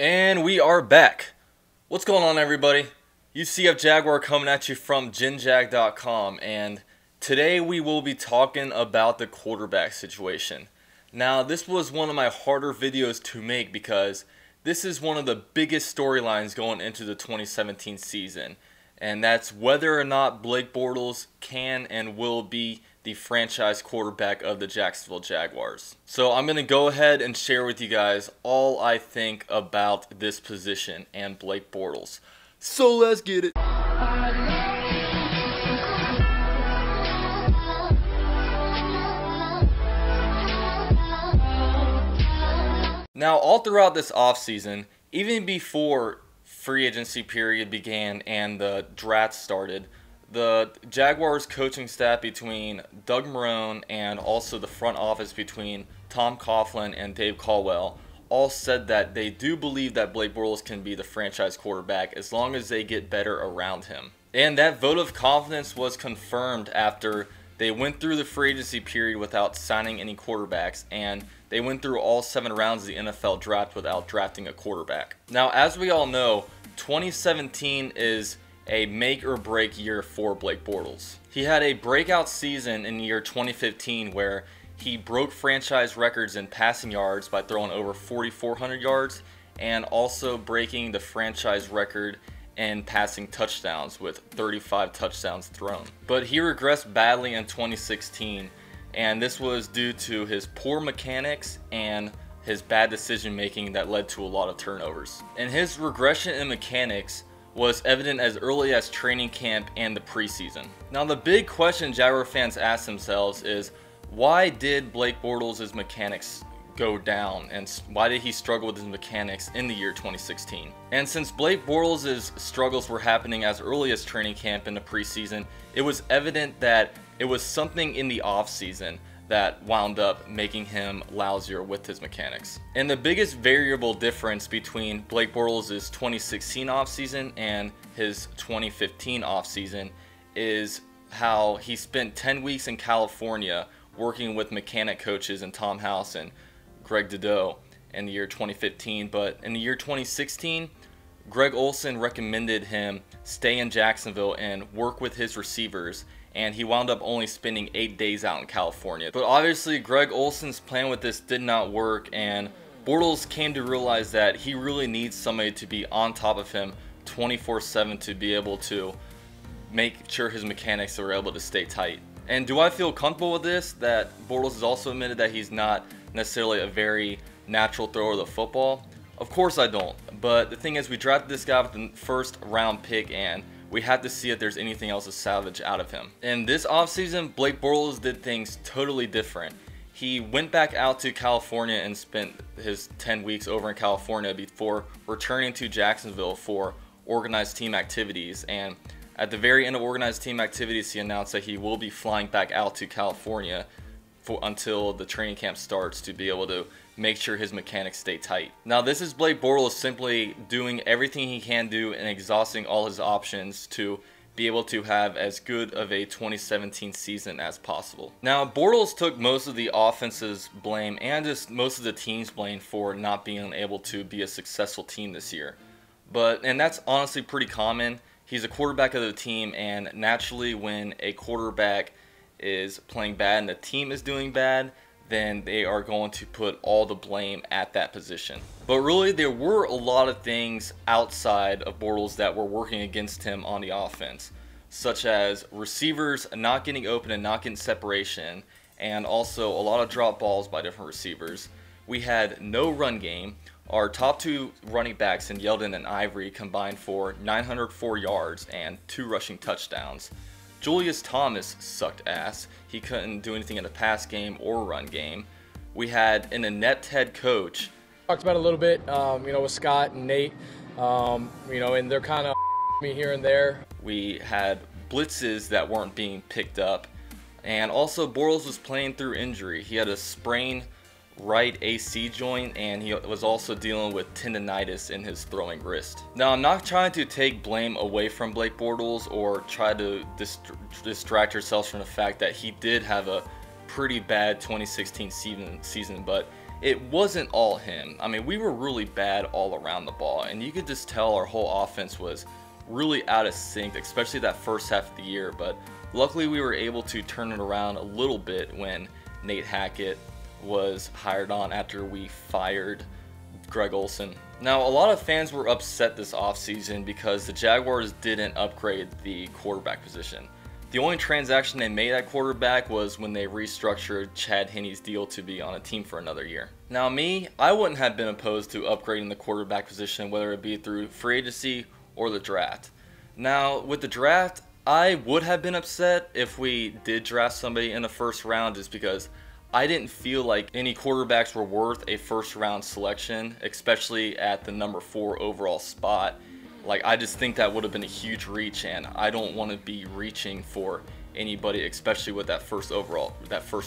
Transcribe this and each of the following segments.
And we are back. What's going on, everybody? UCF Jaguar coming at you from GenJag.com, and today we will be talking about the quarterback situation. Now, this was one of my harder videos to make because this is one of the biggest storylines going into the 2017 season, and that's whether or not Blake Bortles can and will be the franchise quarterback of the Jacksonville Jaguars. So I'm going to go ahead and share with you guys all I think about this position and Blake Bortles. So let's get it. Now, all throughout this offseason, even before free agency period began and the draft started, the Jaguars coaching staff between Doug Marrone and also the front office between Tom Coughlin and Dave Caldwell all said that they do believe that Blake Bortles can be the franchise quarterback as long as they get better around him. And that vote of confidence was confirmed after they went through the free agency period without signing any quarterbacks, and they went through all 7 rounds of the NFL draft without drafting a quarterback. Now, as we all know, 2017 is a make or break year for Blake Bortles. He had a breakout season in the year 2015 where he broke franchise records in passing yards by throwing over 4,400 yards and also breaking the franchise record in passing touchdowns with 35 touchdowns thrown. But he regressed badly in 2016, and this was due to his poor mechanics and his bad decision making that led to a lot of turnovers. And his regression in mechanics was evident as early as training camp and the preseason. Now, the big question Jaguar fans ask themselves is, why did Blake Bortles' mechanics go down, and why did he struggle with his mechanics in the year 2016? And since Blake Bortles' struggles were happening as early as training camp and the preseason, it was evident that it was something in the offseason that wound up making him lousier with his mechanics. And the biggest variable difference between Blake Bortles' 2016 offseason and his 2015 offseason is how he spent 10 weeks in California working with mechanic coaches and Tom House and Greg Dideau in the year 2015. But in the year 2016, Greg Olsen recommended him stay in Jacksonville and work with his receivers, and he wound up only spending 8 days out in California. But obviously, Greg Olsen's plan with this did not work, and Bortles came to realize that he really needs somebody to be on top of him 24/7 to be able to make sure his mechanics are able to stay tight. And do I feel comfortable with this? That Bortles has also admitted that he's not necessarily a very natural thrower of the football? Of course I don't. But the thing is, we drafted this guy with the first round pick, and we have to see if there's anything else to salvage out of him. In this offseason, Blake Bortles did things totally different. He went back out to California and spent his 10 weeks over in California before returning to Jacksonville for organized team activities. And at the very end of organized team activities, he announced that he will be flying back out to California until the training camp starts to be able to make sure his mechanics stay tight. Now, this is Blake Bortles simply doing everything he can do and exhausting all his options to be able to have as good of a 2017 season as possible. Now, Bortles took most of the offense's blame and just most of the team's blame for not being able to be a successful team this year. And that's honestly pretty common. He's a quarterback of the team, and naturally when a quarterback is playing bad and the team is doing bad, then they are going to put all the blame at that position. But really, there were a lot of things outside of Bortles that were working against him on the offense, such as receivers not getting open and not getting separation, and also a lot of drop balls by different receivers. We had no run game. Our top 2 running backs in Yeldon and Ivory combined for 904 yards and 2 rushing touchdowns. Julius Thomas sucked ass. He couldn't do anything in the pass game or run game. We had an inept head coach. Talked about it a little bit, with Scott and Nate, and they're kind of me here and there. We had blitzes that weren't being picked up. And also, Bortles was playing through injury. He had a sprained right AC joint, and he was also dealing with tendonitis in his throwing wrist. Now, I'm not trying to take blame away from Blake Bortles or try to distract yourselves from the fact that he did have a pretty bad 2016 season, but it wasn't all him. I mean, we were really bad all around the ball, and you could just tell our whole offense was really out of sync, especially that first half of the year. But luckily we were able to turn it around a little bit when Nate Hackett was hired on after we fired Greg Olson. Now, a lot of fans were upset this offseason because the Jaguars didn't upgrade the quarterback position. The only transaction they made at quarterback was when they restructured Chad Henne's deal to be on a team for another year. Now me, I wouldn't have been opposed to upgrading the quarterback position, whether it be through free agency or the draft. Now, with the draft, I would have been upset if we did draft somebody in the first round, just because I didn't feel like any quarterbacks were worth a first round selection, especially at the number 4 overall spot. Like, I just think that would have been a huge reach, and I don't want to be reaching for anybody, especially with that first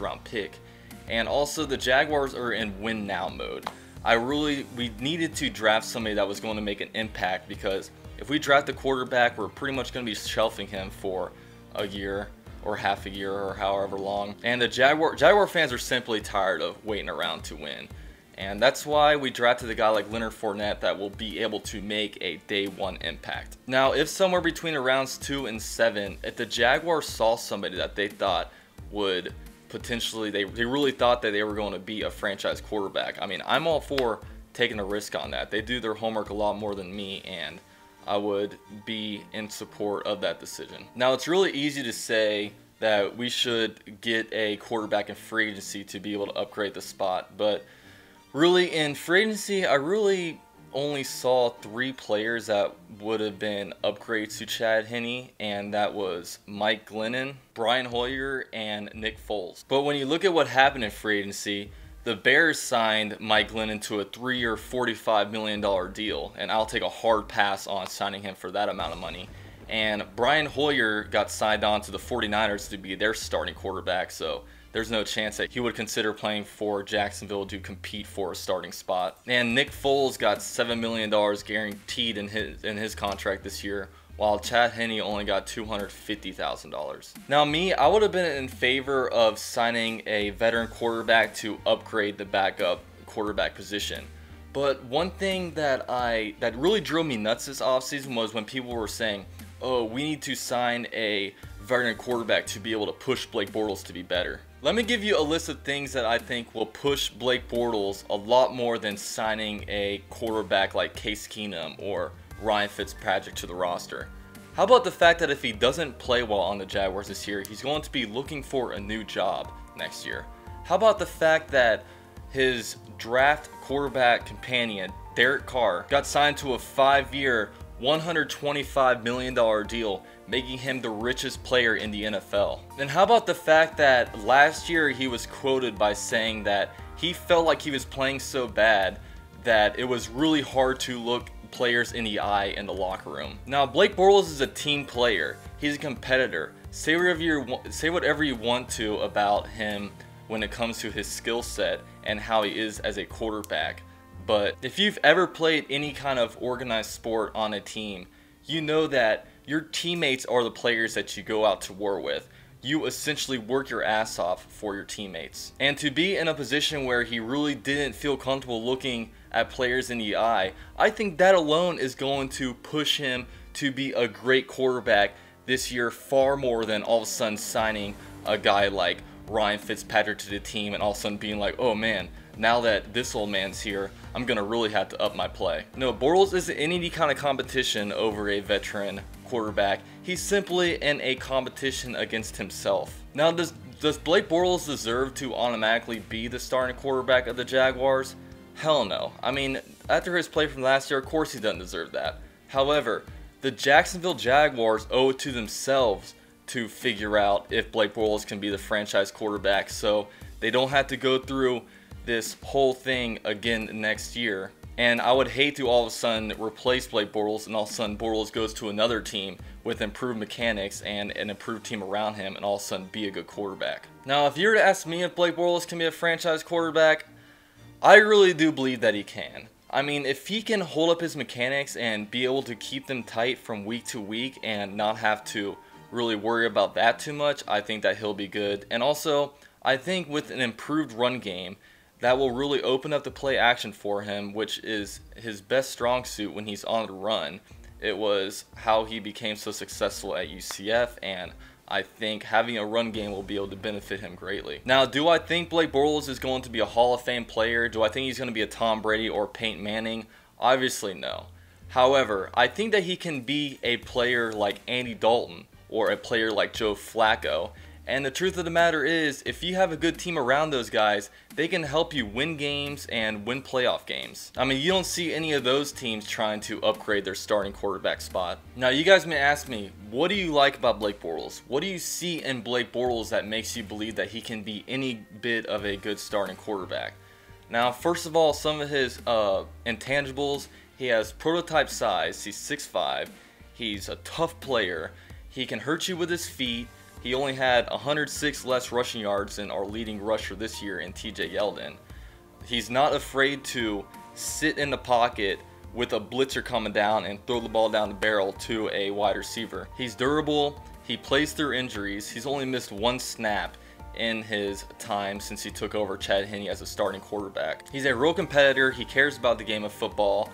round pick. And also, the Jaguars are in win now mode. We needed to draft somebody that was going to make an impact, because if we draft a quarterback, we're pretty much going to be shelving him for a year or half a year or however long. And the Jaguar fans are simply tired of waiting around to win. And that's why we drafted a guy like Leonard Fournette that will be able to make a day 1 impact. Now, if somewhere between the rounds 2 and 7, if the Jaguars saw somebody that they thought would potentially, they really thought that they were going to be a franchise quarterback, I mean, I'm all for taking a risk on that. They do their homework a lot more than me, and I would be in support of that decision. Now, it's really easy to say that we should get a quarterback in free agency to be able to upgrade the spot, but really in free agency, I really only saw 3 players that would have been upgrades to Chad Henne, and that was Mike Glennon, Brian Hoyer, and Nick Foles. But when you look at what happened in free agency, the Bears signed Mike Glennon to a 3-year, $45 million deal, and I'll take a hard pass on signing him for that amount of money. And Brian Hoyer got signed on to the 49ers to be their starting quarterback, so there's no chance that he would consider playing for Jacksonville to compete for a starting spot. And Nick Foles got $7 million guaranteed in his contract this year, while Chad Henne only got $250,000. Now me, I would have been in favor of signing a veteran quarterback to upgrade the backup quarterback position. But one thing that really drove me nuts this offseason was when people were saying, oh, we need to sign a veteran quarterback to be able to push Blake Bortles to be better. Let me give you a list of things that I think will push Blake Bortles a lot more than signing a quarterback like Case Keenum or Ryan Fitzpatrick to the roster. How about the fact that if he doesn't play well on the Jaguars this year, he's going to be looking for a new job next year? How about the fact that his draft quarterback companion, Derek Carr, got signed to a 5-year, $125 million deal, making him the richest player in the NFL? And how about the fact that last year he was quoted by saying that he felt like he was playing so bad that it was really hard to look players in the eye in the locker room. Now, Blake Bortles is a team player. He's a competitor. Say whatever you want to about him when it comes to his skill set and how he is as a quarterback. But if you've ever played any kind of organized sport on a team, you know that your teammates are the players that you go out to war with. You essentially work your ass off for your teammates. And to be in a position where he really didn't feel comfortable looking at players in the eye, I think that alone is going to push him to be a great quarterback this year, far more than all of a sudden signing a guy like Ryan Fitzpatrick to the team and all of a sudden being like, oh man, now that this old man's here, I'm going to really have to up my play. No, Bortles isn't in any kind of competition over a veteran quarterback. He's simply in a competition against himself. Now, does Blake Bortles deserve to automatically be the starting quarterback of the Jaguars? Hell no. I mean, after his play from last year, of course he doesn't deserve that. However, the Jacksonville Jaguars owe it to themselves to figure out if Blake Bortles can be the franchise quarterback, so they don't have to go through this whole thing again next year. And I would hate to all of a sudden replace Blake Bortles and all of a sudden Bortles goes to another team with improved mechanics and an improved team around him and all of a sudden be a good quarterback. Now, if you were to ask me if Blake Bortles can be a franchise quarterback, I really do believe that he can. I mean, if he can hold up his mechanics and be able to keep them tight from week to week and not have to really worry about that too much, I think that he'll be good. And also, I think with an improved run game, that will really open up the play action for him, which is his best strong suit when he's on the run. It was how he became so successful at UCF, and I think having a run game will be able to benefit him greatly. Now, do I think Blake Bortles is going to be a Hall of Fame player? Do I think he's going to be a Tom Brady or Peyton Manning? Obviously, no. However, I think that he can be a player like Andy Dalton or a player like Joe Flacco. And the truth of the matter is, if you have a good team around those guys, they can help you win games and win playoff games. I mean, you don't see any of those teams trying to upgrade their starting quarterback spot. Now, you guys may ask me, what do you like about Blake Bortles? What do you see in Blake Bortles that makes you believe that he can be any bit of a good starting quarterback? Now, first of all, some of his intangibles, he has prototype size. He's 6'5". He's a tough player. He can hurt you with his feet. He only had 106 less rushing yards than our leading rusher this year in TJ Yeldon. He's not afraid to sit in the pocket with a blitzer coming down and throw the ball down the barrel to a wide receiver. He's durable. He plays through injuries. He's only missed one snap in his time since he took over Chad Henne as a starting quarterback. He's a real competitor. He cares about the game of football.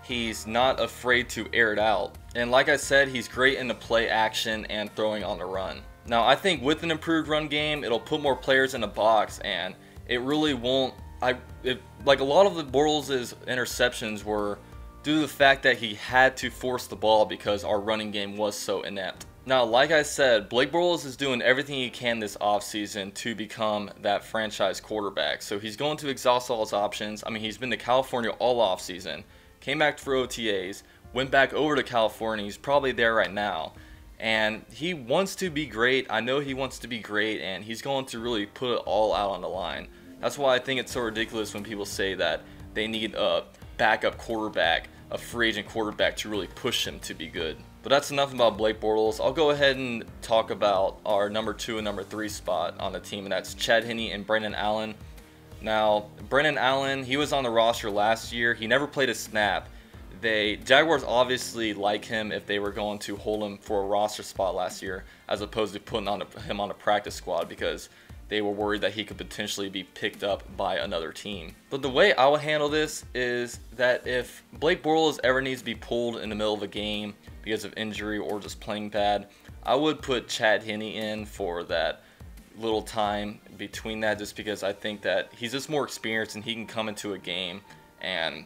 He's not afraid to air it out. And like I said, he's great in the play action and throwing on the run. Now, I think with an improved run game, it'll put more players in the box, and it really won't. Like a lot of the Bortles' interceptions were due to the fact that he had to force the ball because our running game was so inept. Now, like I said, Blake Bortles is doing everything he can this offseason to become that franchise quarterback. So he's going to exhaust all his options. I mean, he's been to California all offseason, came back for OTAs, went back over to California. He's probably there right now. And he wants to be great. I know he wants to be great, and he's going to really put it all out on the line. That's why I think it's so ridiculous when people say that they need a backup quarterback, a free agent quarterback to really push him to be good. But that's enough about Blake Bortles. I'll go ahead and talk about our number 2 and number 3 spot on the team, and that's Chad Henne and Brandon Allen. Now, Brandon Allen, he was on the roster last year. He never played a snap. Jaguars obviously like him if they were going to hold him for a roster spot last year, as opposed to putting him on a practice squad, because they were worried that he could potentially be picked up by another team. But the way I would handle this is that if Blake Bortles ever needs to be pulled in the middle of a game because of injury or just playing bad, I would put Chad Henne in for that little time between that, just because I think that he's just more experienced and he can come into a game and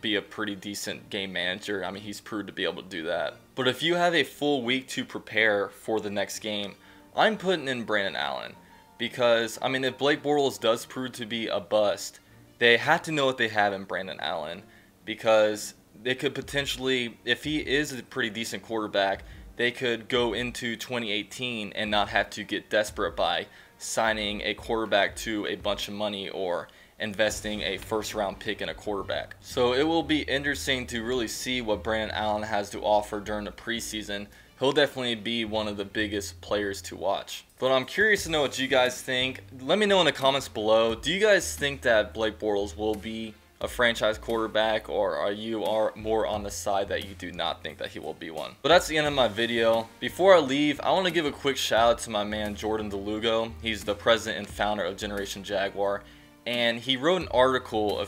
be a pretty decent game manager. I mean, he's proved to be able to do that. But if you have a full week to prepare for the next game, I'm putting in Brandon Allen, because, I mean, if Blake Bortles does prove to be a bust, they have to know what they have in Brandon Allen, because they could potentially, if he is a pretty decent quarterback, they could go into 2018 and not have to get desperate by signing a quarterback to a bunch of money or investing a first-round pick in a quarterback. So it will be interesting to really see what Brandon Allen has to offer during the preseason. He'll definitely be one of the biggest players to watch. But I'm curious to know what you guys think. Let me know in the comments below. Do you guys think that Blake Bortles will be a franchise quarterback, or are you more on the side that you do not think that he will be one? But that's the end of my video. Before I leave, I want to give a quick shout out to my man Jordan DeLugo. He's the president and founder of Generation Jaguar. And he wrote an article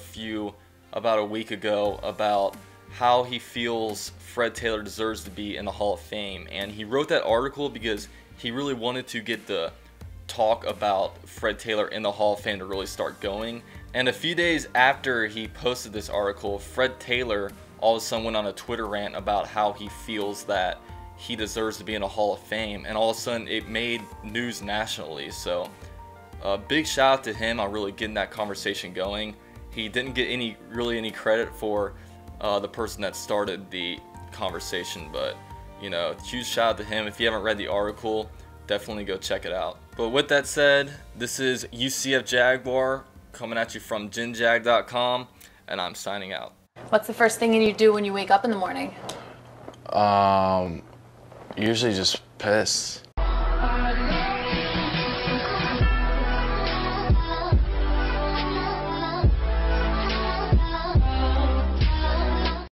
about a week ago about how he feels Fred Taylor deserves to be in the Hall of Fame. And he wrote that article because he really wanted to get the talk about Fred Taylor in the Hall of Fame to really start going. And a few days after he posted this article, Fred Taylor all of a sudden went on a Twitter rant about how he feels that he deserves to be in the Hall of Fame. And all of a sudden it made news nationally. So big shout out to him on really getting that conversation going. He didn't get really any credit for the person that started the conversation, but you know, huge shout out to him. If you haven't read the article, definitely go check it out. But with that said, this is UCF Jaguar coming at you from GenJag.com, and I'm signing out. What's the first thing you do when you wake up in the morning? Usually just piss.